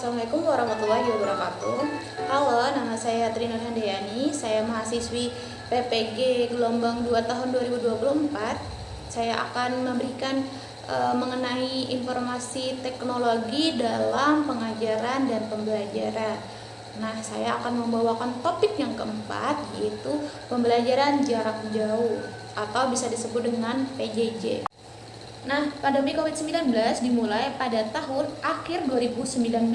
Assalamualaikum warahmatullahi wabarakatuh. Halo, nama saya Trina Handayani. Saya mahasiswi PPG gelombang 2 tahun 2024. Saya akan memberikan mengenai informasi teknologi dalam pengajaran dan pembelajaran. Nah, saya akan membawakan topik yang keempat, yaitu pembelajaran jarak jauh atau bisa disebut dengan PJJ. Nah, pandemi COVID-19 dimulai pada tahun akhir 2019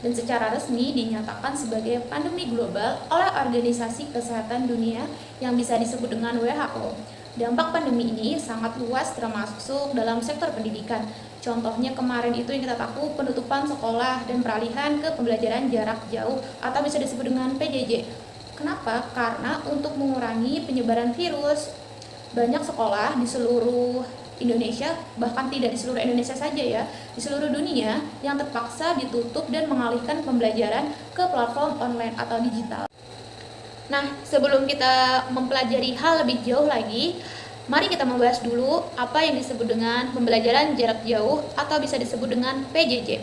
dan secara resmi dinyatakan sebagai pandemi global oleh Organisasi Kesehatan Dunia yang bisa disebut dengan WHO. Dampak pandemi ini sangat luas termasuk dalam sektor pendidikan. Contohnya kemarin itu yang kita tahu penutupan sekolah dan peralihan ke pembelajaran jarak jauh atau bisa disebut dengan PJJ. Kenapa? Karena untuk mengurangi penyebaran virus, banyak sekolah di seluruh Indonesia, bahkan tidak di seluruh Indonesia saja ya, di seluruh dunia yang terpaksa ditutup dan mengalihkan pembelajaran ke platform online atau digital. Nah, sebelum kita mempelajari hal lebih jauh lagi, mari kita membahas dulu apa yang disebut dengan pembelajaran jarak jauh atau bisa disebut dengan PJJ.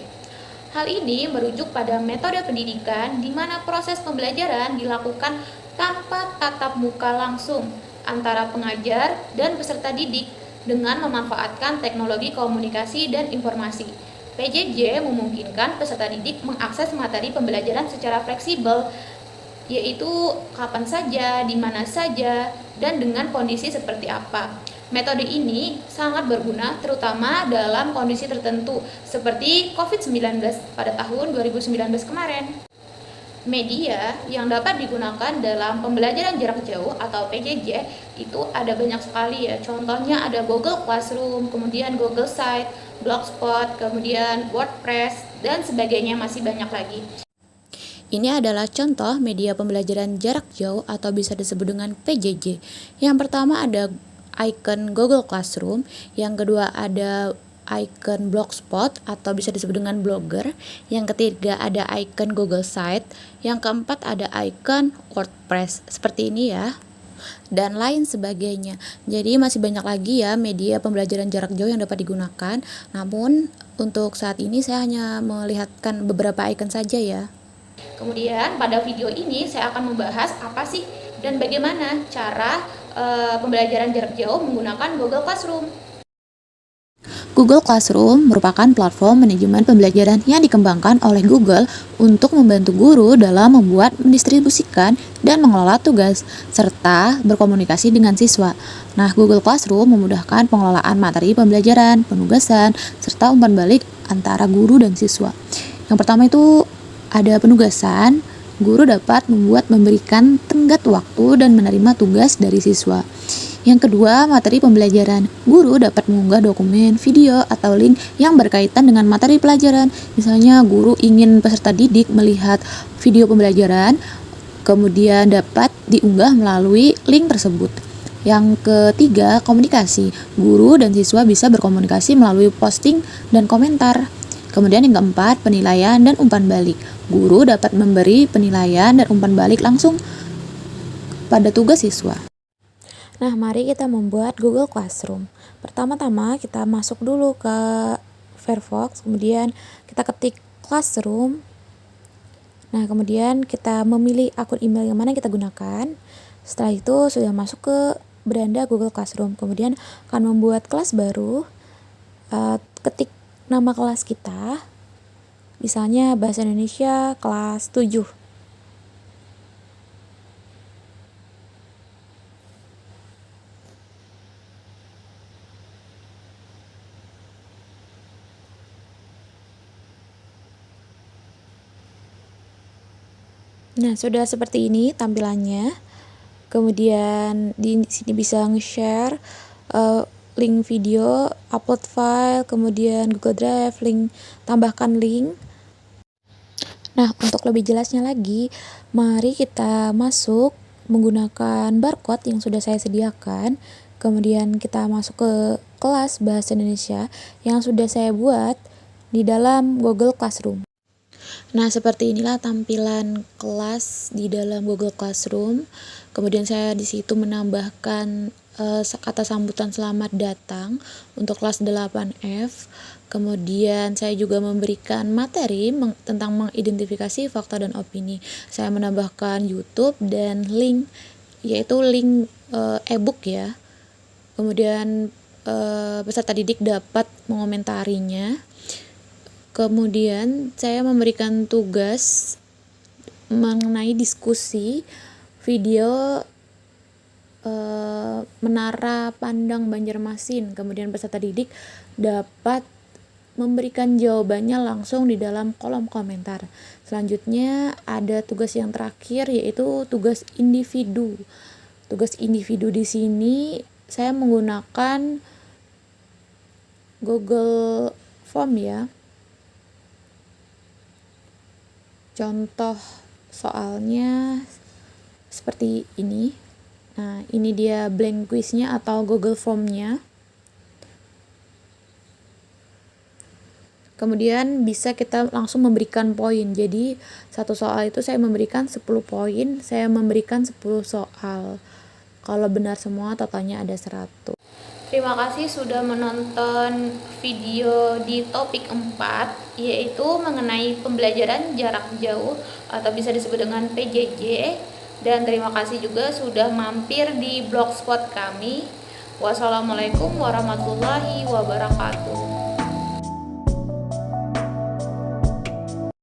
Hal ini merujuk pada metode pendidikan di mana proses pembelajaran dilakukan tanpa tatap muka langsung antara pengajar dan peserta didik dengan memanfaatkan teknologi komunikasi dan informasi. PJJ memungkinkan peserta didik mengakses materi pembelajaran secara fleksibel, yaitu kapan saja, di mana saja, dan dengan kondisi seperti apa. Metode ini sangat berguna terutama dalam kondisi tertentu seperti COVID-19 pada tahun 2019 kemarin. Media yang dapat digunakan dalam pembelajaran jarak jauh atau PJJ itu ada banyak sekali ya. Contohnya ada Google Classroom, kemudian Google Site, Blogspot, kemudian WordPress, dan sebagainya, masih banyak lagi. Ini adalah contoh media pembelajaran jarak jauh atau bisa disebut dengan PJJ. Yang pertama ada icon Google Classroom, yang kedua ada icon Blogspot atau bisa disebut dengan Blogger, yang ketiga ada icon Google Site, yang keempat ada icon WordPress seperti ini ya, dan lain sebagainya. Jadi masih banyak lagi ya media pembelajaran jarak jauh yang dapat digunakan, namun untuk saat ini saya hanya melihatkan beberapa icon saja ya. Kemudian pada video ini saya akan membahas apa sih dan bagaimana cara pembelajaran jarak jauh menggunakan Google Classroom. Google Classroom merupakan platform manajemen pembelajaran yang dikembangkan oleh Google untuk membantu guru dalam membuat, mendistribusikan, dan mengelola tugas, serta berkomunikasi dengan siswa. Nah, Google Classroom memudahkan pengelolaan materi pembelajaran, penugasan, serta umpan balik antara guru dan siswa. Yang pertama itu ada penugasan. Guru dapat memberikan tenggat waktu dan menerima tugas dari siswa. Yang kedua, materi pembelajaran. Guru dapat mengunggah dokumen, video, atau link yang berkaitan dengan materi pelajaran. Misalnya, guru ingin peserta didik melihat video pembelajaran, kemudian dapat diunggah melalui link tersebut. Yang ketiga, komunikasi. Guru dan siswa bisa berkomunikasi melalui posting dan komentar. Kemudian yang keempat, penilaian dan umpan balik. Guru dapat memberi penilaian dan umpan balik langsung pada tugas siswa. Nah, mari kita membuat Google Classroom. Pertama-tama kita masuk dulu ke Firefox, kemudian kita ketik Classroom. Nah, kemudian kita memilih akun email yang mana kita gunakan. Setelah itu sudah masuk ke beranda Google Classroom. Kemudian akan membuat kelas baru. Ketik nama kelas kita. Misalnya Bahasa Indonesia kelas 7. Nah, sudah seperti ini tampilannya. Kemudian di sini bisa nge-share link video, upload file, kemudian Google Drive, link, tambahkan link. Nah, untuk lebih jelasnya lagi, mari kita masuk menggunakan barcode yang sudah saya sediakan. Kemudian kita masuk ke kelas Bahasa Indonesia yang sudah saya buat di dalam Google Classroom. Nah, seperti inilah tampilan kelas di dalam Google Classroom. Kemudian saya di situ menambahkan kata sambutan selamat datang untuk kelas 8F. Kemudian saya juga memberikan materi tentang mengidentifikasi fakta dan opini. Saya menambahkan YouTube dan link, yaitu link e-book ya. Kemudian peserta didik dapat mengomentarinya. Kemudian saya memberikan tugas mengenai diskusi video menara pandang Banjarmasin. Kemudian peserta didik dapat memberikan jawabannya langsung di dalam kolom komentar. Selanjutnya ada tugas yang terakhir, yaitu tugas individu. Tugas individu di sini saya menggunakan Google Form ya. Contoh soalnya seperti ini. Nah, ini dia blank quiznya atau Google Form-nya. Kemudian bisa kita langsung memberikan poin. Jadi satu soal itu saya memberikan 10 poin, saya memberikan 10 soal. Kalau benar semua totalnya ada 100. Terima kasih sudah menonton video di topik 4, yaitu mengenai pembelajaran jarak jauh atau bisa disebut dengan PJJ. Dan terima kasih juga sudah mampir di blogspot kami. Wassalamualaikum warahmatullahi wabarakatuh.